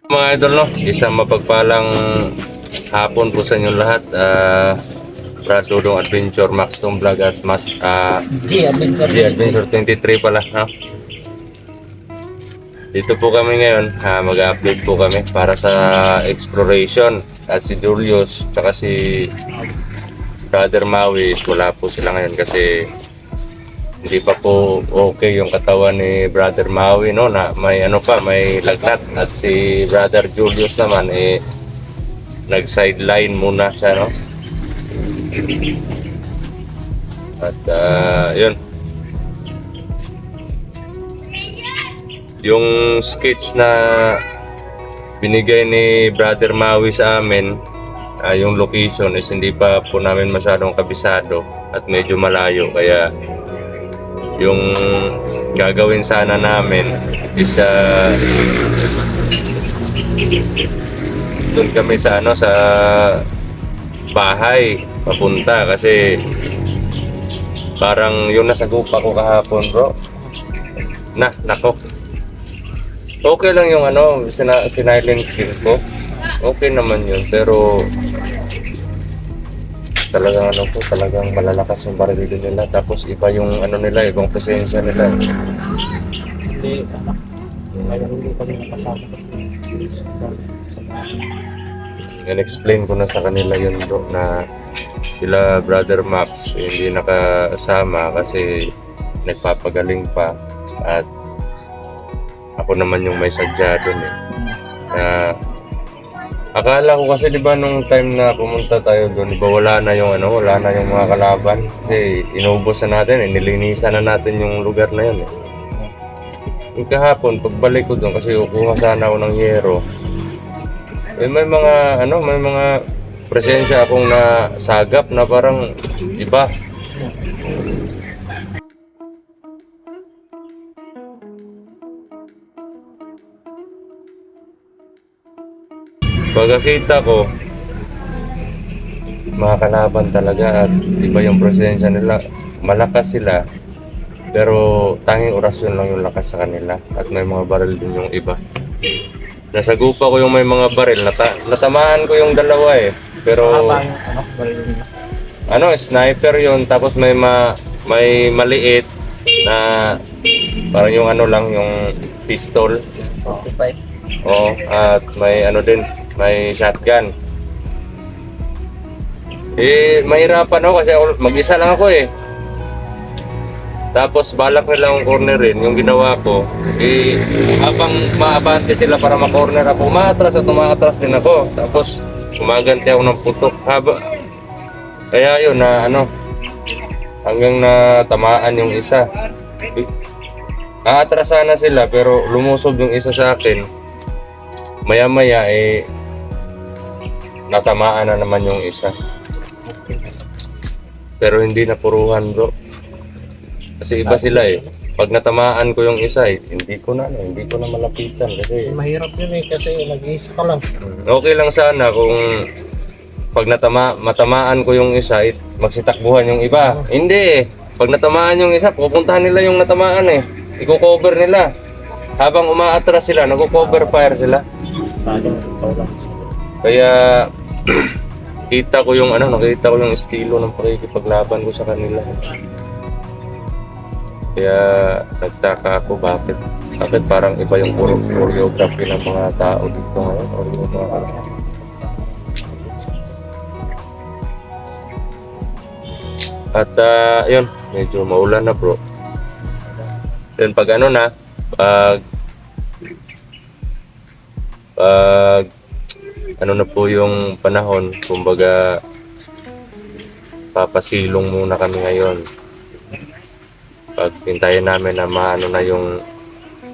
Mga idol, no, isang mapagpalang hapon po sa inyong lahat. Brad Dudong Adventure, Max Tom Vlog at G Adventure. G Adventure 23 pala, no? Dito po kami ngayon, mag-update po kami para sa exploration. At si Julius, tsaka si Brother Maui, wala po sila ngayon kasi hindi pa po okay yung katawan ni Brother Maui, no, na may may lagnat. At si Brother Julius naman nag-sideline muna siya, no. At yun, yung sketch na binigay ni Brother Maui sa amin, yung location is hindi pa po namin masyadong kabisado at medyo malayo, kaya yung gagawin sana namin is doon kami sa sa bahay papunta, kasi parang yung nasagupa ko kahapon, bro. Nako. Okay lang yung sinilent kill ko. Okay naman yun, pero talagang malalakas yung baril nila, tapos iba yung nila, ibang presensya nila. Hindi, hindi kami nakasama. In-explain ko na sa kanila yun, bro, na sila Brother Max hindi nakasama kasi nagpapagaling pa, at ako naman yung may sadya dun akala ko kasi, di ba, nung time na pumunta tayo doon, di ba, wala na yung mga kalaban kasi inubos na natin, nilinisan na natin yung lugar na yun. Yung kahapon pagbalik ko doon, kasi kukuha sana ako ng yero, may mga presensya akong nasagap na parang iba. Pagkakita ko, mga kalaban talaga, at iba yung presensya nila. Malakas sila, pero tanging orasyon lang yung lakas sa kanila, at may mga baril din yung iba. Nasagupa ko yung may mga baril, natamaan ko yung dalawa pero Baril nila. Sniper yun, tapos may maliit na parang yung yung pistol. 45. Oo, at may may shotgun. Mahirapan ako kasi mag-isa lang ako Tapos balak nila akong cornerin. Yung ginawa ko, habang maabante sila para ma-corner ako, umaatras din ako. Tapos gumaganti ako ng putok. Kaya yun hanggang natamaan yung isa. Aatras sana sila, pero lumusob yung isa sa akin. Maya-maya natamaan na naman yung isa. Pero hindi napuruhan, bro. Kasi iba sila Pag natamaan ko yung isa hindi ko na malapitan kasi Mahirap yun kasi nag-iisa ka lang. okay lang sana kung pag matamaan ko yung isa magsitakbuhan yung iba. Hindi Pag natamaan yung isa, pupuntahan nila yung natamaan Iko-cover nila. Habang umaatras sila, nagko-cover fire sila. Kaya nakita ko yung estilo ng pakikipaglaban ko sa kanila. Kaya nagtaka ako bakit parang iba yung choreography ng mga tao dito ngayon, o yung mga at yun, medyo maulan na, bro. Then pag na po yung panahon, kumbaga papasilong muna kami ngayon. Pag hintayin namin na na yung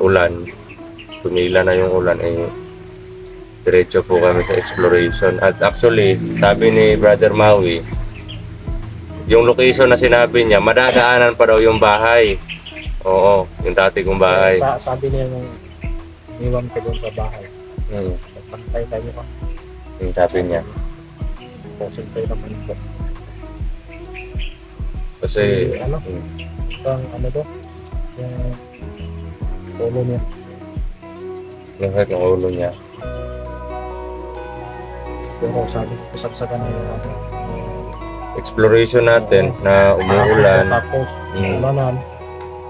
ulan, tumila na yung ulan, diretso po kami sa exploration. At actually, sabi ni Brother Maui, yung location na sinabi niya, madadaanan pa daw yung bahay. Oo, yung dati kong bahay. Sabi niya nung iwan ko doon sa bahay. Pagpantay tayo ka. Yung sabi niya. Concentrate naman po. Kasi, Ang to? Yung ulo niya. yung ulo niya. Pero sabi ko, kasagsagan na yung ano. Exploration natin na umuulan, Tapos, Mm. ulanan.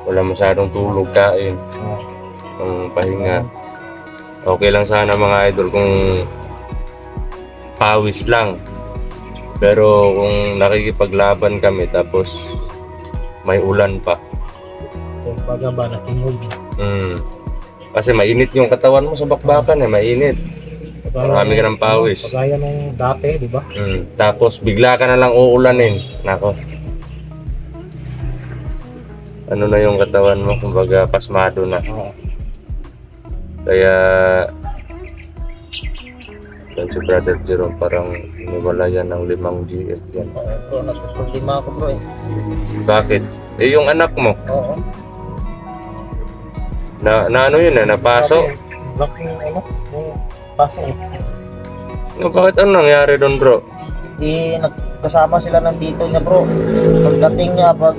wala masyadong tulog, kain, ang pahinga. Okay lang sana mga idol kung pawis lang. Pero kung nakikipaglaban kami tapos may ulan pa. Kung baga ba, natingog. Kasi mainit yung katawan mo sa bakbakan mainit. Marami ka ng pawis. Pagaya nung dati, di ba? Tapos bigla ka na lang uulanin. Nako. Ano na yung katawan mo, kumbaga pasmado na. Oo. Kaya yan si Brother Jerome parang niwala yan ng 5 GF yan. Bro, nagproblema ako bro eh. Bakit? Yung anak mo, Oo. na ano yun napaso? Black yung ano, yung paso. Bakit ano nangyari doon bro? Nagkasama sila nandito niya bro. Pagdating niya, pag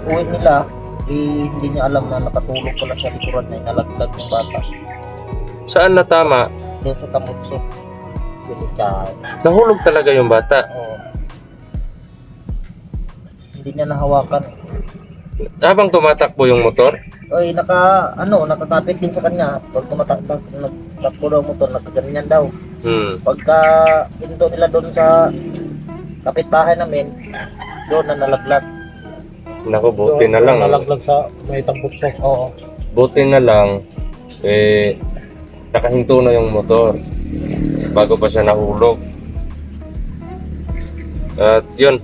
uwi nila, hindi niya alam na nakatulog pala sa likuran na inalaglag ng bata. Saan natama? Doon sa Tamutso. Delikado. Nahulog talaga yung bata. Oo. Hindi niya nahawakan. Habang tumatakbo yung motor? Oy, nakakapit din sa kanya. Pag nagtakbo daw motor, nagkaganyan daw. Pagka hinto nila doon sa kapitbahay namin, doon na nalaglag. Naku, buti na lang. Nalaglag sa may Tambutso. Oo. Buti na lang, nakahinto na yung motor bago pa siya nahulog. At yun,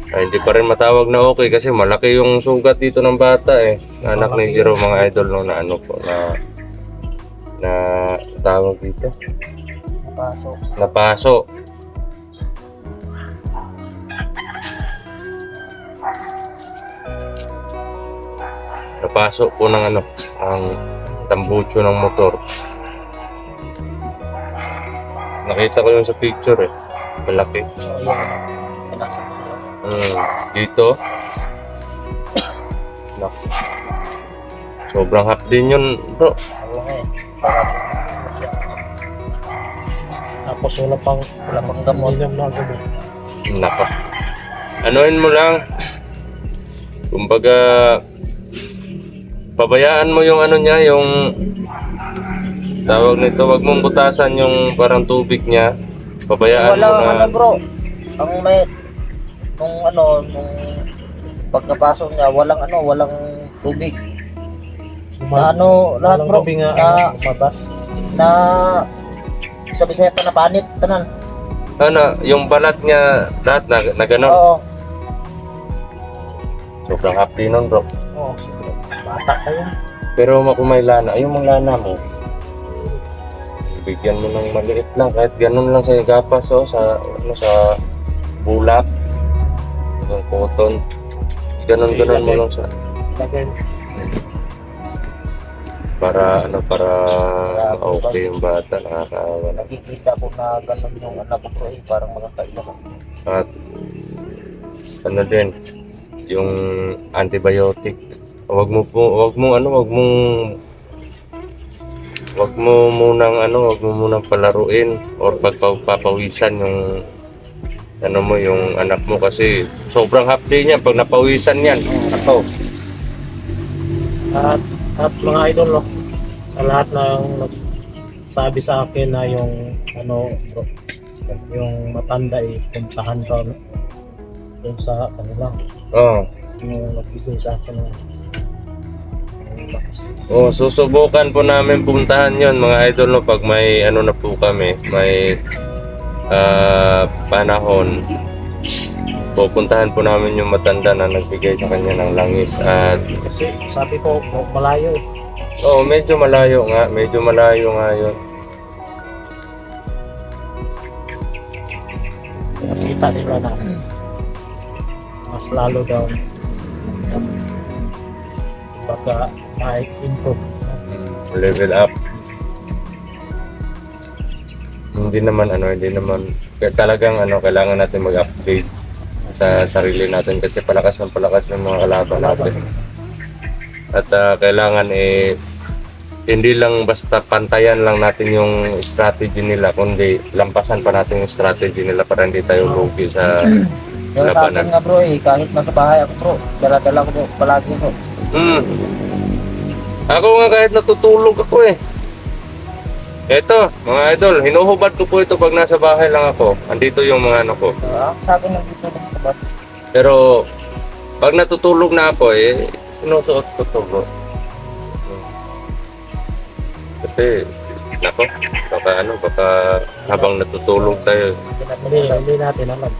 hindi pa rin matawag na okay kasi malaki yung sugat dito ng bata anak ni Jerome mga idol no, na ano po na tawag dito Napasok. napaso. Napaso po ng ang tambucho ng motor. Nakita ko yun sa picture malaki. So, yun. Pinasok sila. Dito. Naku. Sobrang hapdi yun bro. Oo nga eh. Parang Tapos wala pang gamot. million na gamot. Naka. Anoin mo lang. Kumbaga pabayaan mo yung niya, yung tawag nito, wag mong butasan yung parang tubig niya. Pabayaan Wala mo na. bro. Ang may nung pagkapasok niya, walang tubig. Na lahat bro, gabi nga, matas. na sa Bisaya pa na panit, tanan. Yung balat niya lahat na gano'n. Oo. Sobrang hapdi nun bro. Oo, sige. Bata kayo. Pero kung may lana, yung mga lana mo, bigyan mo ng maliit lang, kahit ganun lang sa gapas sa bulak, yung cotton, ganun mo lang sa Lagay. para okay yung bata, nakakaawa na. Nakikita ko na ganun yung anak ko bro, parang makakaiyak ako. At din, yung antibiotic. Wag mo munang palaruin or pagpapawisan yung yung anak mo kasi sobrang hapdi niya pag napawisan yan. Ako. At mga idol, no, sa lahat ng nagsabi sa akin na yung bro, yung matanda puntahan ka doon sa kanila. Yung nagbigay sa akin ng lakas. Susubukan po namin puntahan yon mga idol no, pag may na po kami, may panahon. Pupuntahan po namin yung matanda na nagbigay sa kanya ng langis at Kasi sabi ko, malayo eh. medyo malayo nga yun. Nakita nila na mas lalo daw baka ma-improve. Level up. Hindi naman talagang kailangan natin mag-upgrade sa sarili natin kasi palakas ng mga kalaban natin. At kailangan hindi lang basta pantayan lang natin yung strategy nila, kundi lampasan pa natin yung strategy nila para hindi tayo lugi sa Yung sa akin labanan. nga bro kahit nasa bahay ako bro, dala-dala ko bro, palagi bro. Ako nga kahit natutulog ako eh. Eto, mga idol, hinuhubad ko po ito pag nasa bahay lang ako. Andito yung mga ano ko. Sa akin nandito lang sa bahay. Pero pag natutulog na ako eh, sinusuot ko to bro. Kasi, nako, baka habang natutulog tayo. Hindi natin alam.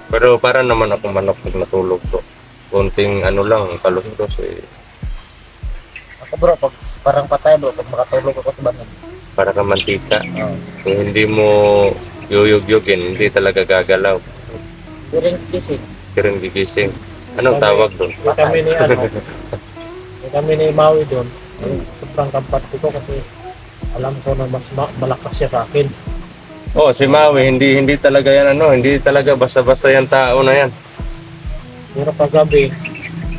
Pero para naman ako manok pag natulog to. Konting ano lang, kalustos eh. Ako bro, pag parang patay bro, pag makatulog ako sa bahay. Para ka mantika. Oo. Kung hindi mo yuyug-yugin, hindi talaga gagalaw. Pero yung kisig, Hindi rin gigising. Anong tawag doon? Yung kami ni ano, yung kami ni Maui doon, sobrang kampat ko to kasi alam ko na mas malakas siya sa akin. Oh, si Maui, hindi talaga yan hindi talaga basta-basta yan tao na yan. Pero pag gabi,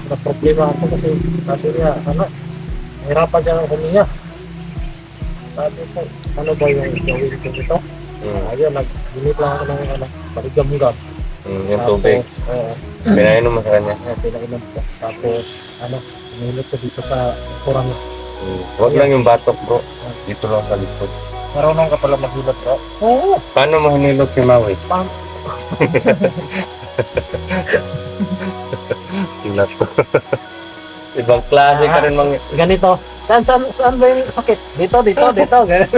na problema ako kasi sabi niya, nahirapan siya ng huminga. Sabi ko, ano ba yung gawin ko nito? Ayun, nag-ginit lang ako ng paligam-gam. Yung tubig. Oo, Pinainom mo sa kanya. pinainom ko. Tapos, hinilot ko dito sa kurang. Huwag lang yung batok bro. Dito lang sa likod. marunong ka pala maghilot bro. Oo, Paano mo hinilot si Maui? Hinilot ko. Ibang klase ka rin ganito. Saan ba yung sakit? Dito. Ganun.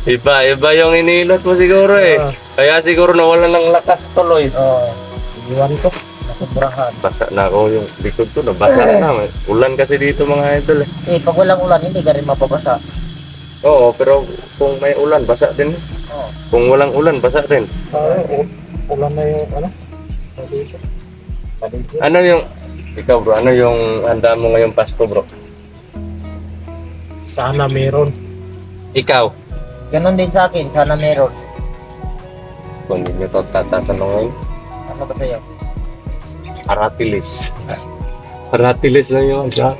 Iba yung inilot mo siguro eh. Kaya siguro nawalan ng lakas tuloy. Oo. Iwan ko. Nasobrahan. Basa na ako yung likod ko, nabasa na. Ulan kasi dito mga idol eh. Pag walang ulan, hindi ka rin mapabasa. Oo, pero kung may ulan, basa din. Oo. Kung walang ulan, basa rin. Ulan na yung dito. Ano yung, ikaw bro, ano yung handa mo ngayong Pasko bro? Sana meron. Ikaw? Ganon din sa akin, sana meron. Kung hindi nyo ito tatanungin, Ano ba sa'yo? Aratilis. Aratilis lang yung handa.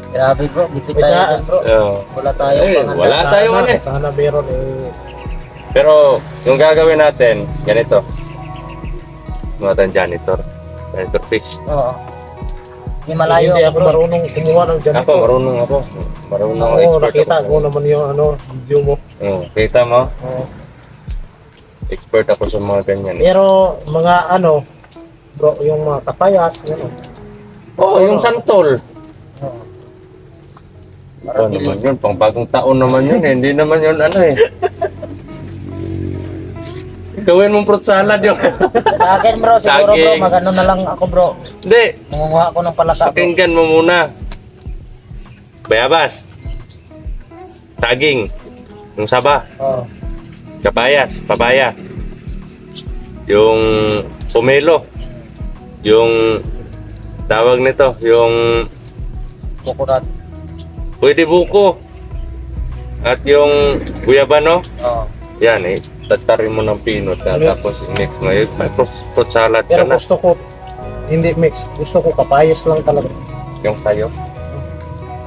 Grabe bro, dito Isa- tayo dyan bro. Oo. Wala tayong panghanda. Wala tayo man eh. Sana meron eh. Pero yung gagawin natin, ganito. Mga tayong janitor. Janitor fish. Oo. Hindi malayo Hindi ako ako bro. marunong kumuha ng ganito. Ako, marunong ako. Marunong ako, Oo, expert nakita ako. ko naman yung video mo. Kita mo? Oo. Expert ako sa mga ganyan. Pero mga bro, yung mga kapayas, gano'n. Oo, yung santol. Oo. Ito naman yun, pang bagong taon naman yun eh. Hindi naman yun eh. Gawin mong fruit salad yun. Sa akin bro, siguro bro, Saging. magano na lang ako bro. Hindi, Mangunguha ako ng palaka bro. pakinggan mo muna. Bayabas. Saging. Yung saba. Oo. Kapayas. Papaya. Yung pomelo. Yung tawag nito. Yung Coconut. pwede buko. At yung guyabano. Oo. Yan eh. Tatarin mo ng peanut Mix. tapos mix mo. May fruit salad ka Pero na. gusto ko, hindi mix. Gusto ko kapayas lang talaga. Yung sayo.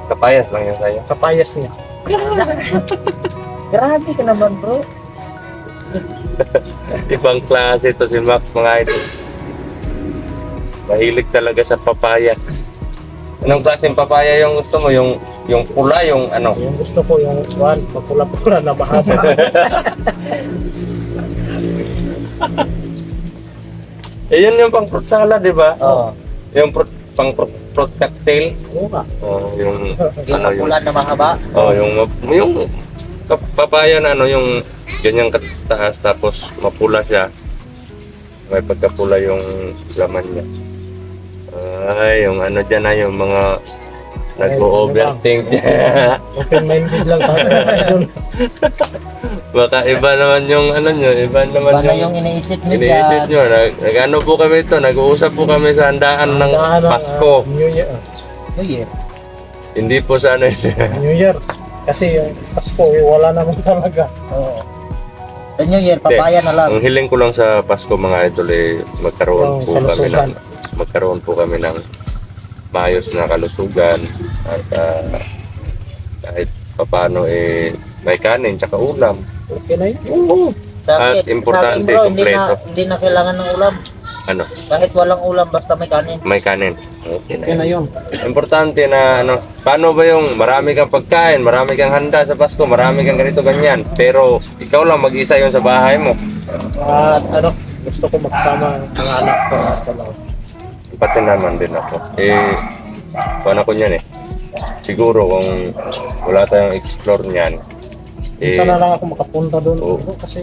Kapayas lang yung sayo. Kapayas niya. Grabe ka naman bro. Ibang klase to si Max mga idol. Mahilig talaga sa papaya. Anong klaseng papaya yung gusto mo? Yung pula, yung ano? Yung gusto ko, yung magpula-pula na mahaba. Yun yung pang fruit salad, di ba? Oo. Yung pang fruit cocktail. Oo nga. Yung Yung mapulan na mahaba. yung papaya na yung ganyang kataas tapos mapula siya. May pagkapula yung laman niya. Ay, yung dyan na yung mga nag-overthink. Open-minded lang tayo. Baka iba naman yung nyo, iba naman Baka yung yung iniisip niya iniisip nyo. Nag-ano po kami ito, nag-uusap po kami sa handaan ng Pasko. New Year. New Year. Hindi po sa New Year. Kasi yung Pasko, wala naman talaga. Oo. Sa New Year, papaya na lang. Ang hiling ko lang sa Pasko mga idol magkaroon Yung po kami kalusugan. ng maayos na kalusugan at Kahit paano may kanin tsaka ulam. Okay na yun. Oo. At importante, bro, kompleto. hindi na kailangan ng ulam. Ano? Kahit walang ulam, basta may kanin. May kanin. Okay na Okay na yun. yun. Importante na paano ba yung marami kang pagkain, marami kang handa sa Pasko, marami kang ganito ganyan. Pero ikaw lang mag-isa yun sa bahay mo. At gusto ko magsama ang mga anak ko. Pati naman din ako. Paano ko niyan Siguro kung wala tayong explore niyan, Minsan na lang ako makapunta doon. Oo. Kasi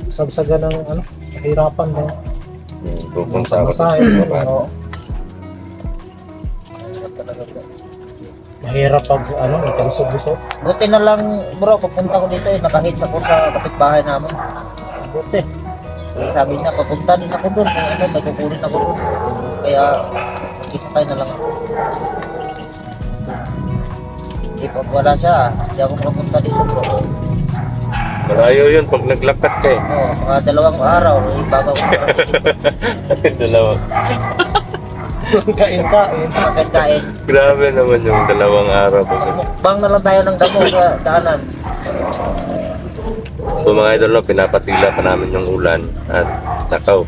sagsaga ng kahirapan mo. pupunta ako sa Masahe, Japan. Mahirap pag nagkalisog-lisog. Buti na lang bro, papunta ko dito nakahits ako sa kapitbahay namin. Buti. Sabi niya, papunta din ako doon. May kukunin ako doon. Kaya, isakay na lang ako. Pag wala siya, hindi ako makapunta dito bro. Malayo yun pag naglakad ka Mga 2 araw, bago ako makarating. Dalawa. Kain-kain. Mga kain. Grabe naman yung 2 araw. Mukbang na lang tayo ng damo sa daanan. So mga idol, pinapatila pa namin yung ulan at nakaw.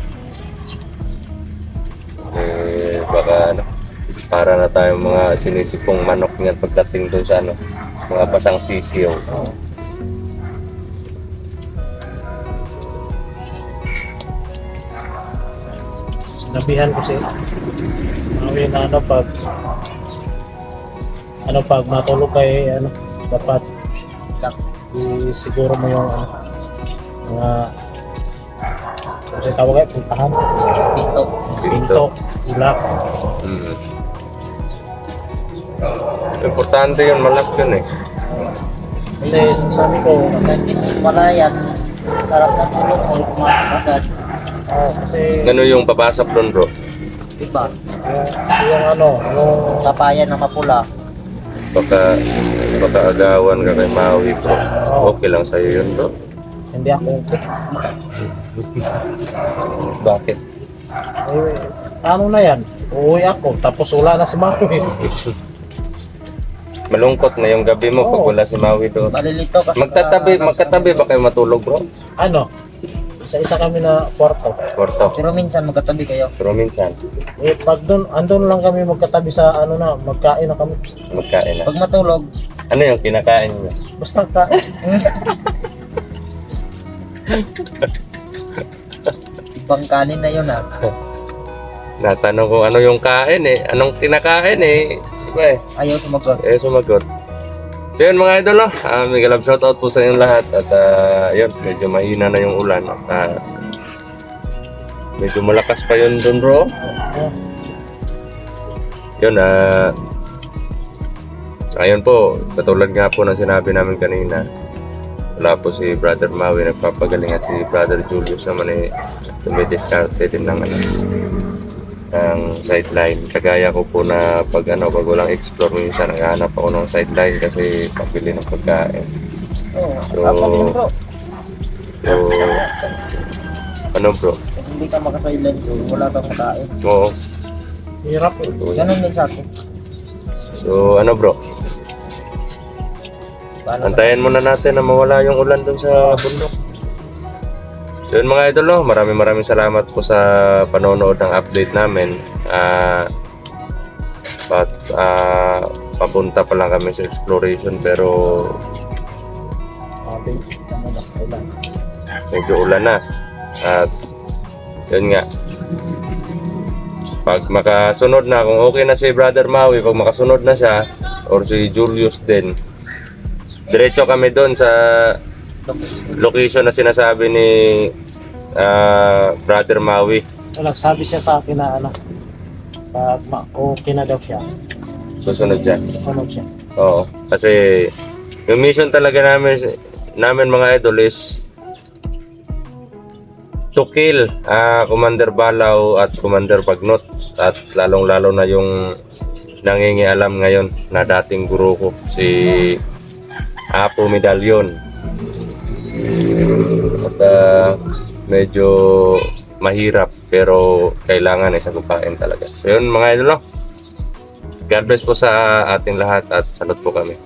Baka para na tayong mga sinisipong manok niyan pagdating dun sa mga pasang sisiyo. Sinabihan ko siya. Sabi na pag matulog kay dapat siguro mo yung mga kung sa'yo tawag ay puntahan, Pinto. pinto, ilak. Importante yun, malak yun Kasi sabi ko, Kahit hindi mo wala yan, sarap na tulog mo, pumasok agad. kasi Ano yung papasok doon bro? Diba? yung Kapayan na mapula. Baka agawan ka kay Maui bro. Okay lang sa'yo yun bro. hindi ako Bakit? na yan, uuwi ako, tapos wala na si Maui. Malungkot na yung gabi mo pag Oo. wala si Maui doon. Malilito kasi Magkatabi ba kayo matulog bro? Isa-isa kami na kwarto. Kwarto. Pero minsan magkatabi kayo. Pero minsan, Pag andun lang kami magkatabi sa magkain na kami. magkain na. Pag matulog, Ano yung kinakain niyo? Basta kain. ibang kanin na yun Natanong ko ano yung kain anong kinakain iba Ayaw sumagot. sumagot. So yun mga idol may galab shoutout po sa inyong lahat at yun, medyo mahina na yung ulan at medyo malakas pa yun dun bro. Yun ayun po, katulad nga po ng sinabi namin kanina, wala po si Brother Maui nagpapagaling at si Brother Julius naman dumidiskarte din ng sideline. Kagaya ko po na pag walang explore minsan naghahanap ako ng sideline kasi pabili ng pagkain. So, Ako din bro. So, ano bro? Kung hindi ka makasailan bro, wala kang makain. Oo. Hirap. Ganun din sa akin. So, ano bro? Paano Antayin muna natin na mawala yung ulan dun sa bundok. So yun mga idol, maraming salamat po sa panonood ng update namin. Papunta pa lang kami sa exploration pero medyo ulan na. At yun nga, pag makasunod na, kung okay na si Brother Maui, pag makasunod na siya or si Julius din, diretso kami doon sa location na sinasabi ni Brother Maui. Nagsabi siya sa akin na pag okay na daw siya, Susunod siya. susunod siya. Oo. Kasi yung mission talaga namin mga idol is to kill Commander Balaw at Commander Bagnot at lalong-lalo na yung nangingialam ngayon na dating guro ko si Apo Medallion. At medyo mahirap pero kailangan sagupain talaga. So yun mga idol, God bless po sa ating lahat at salute po kami.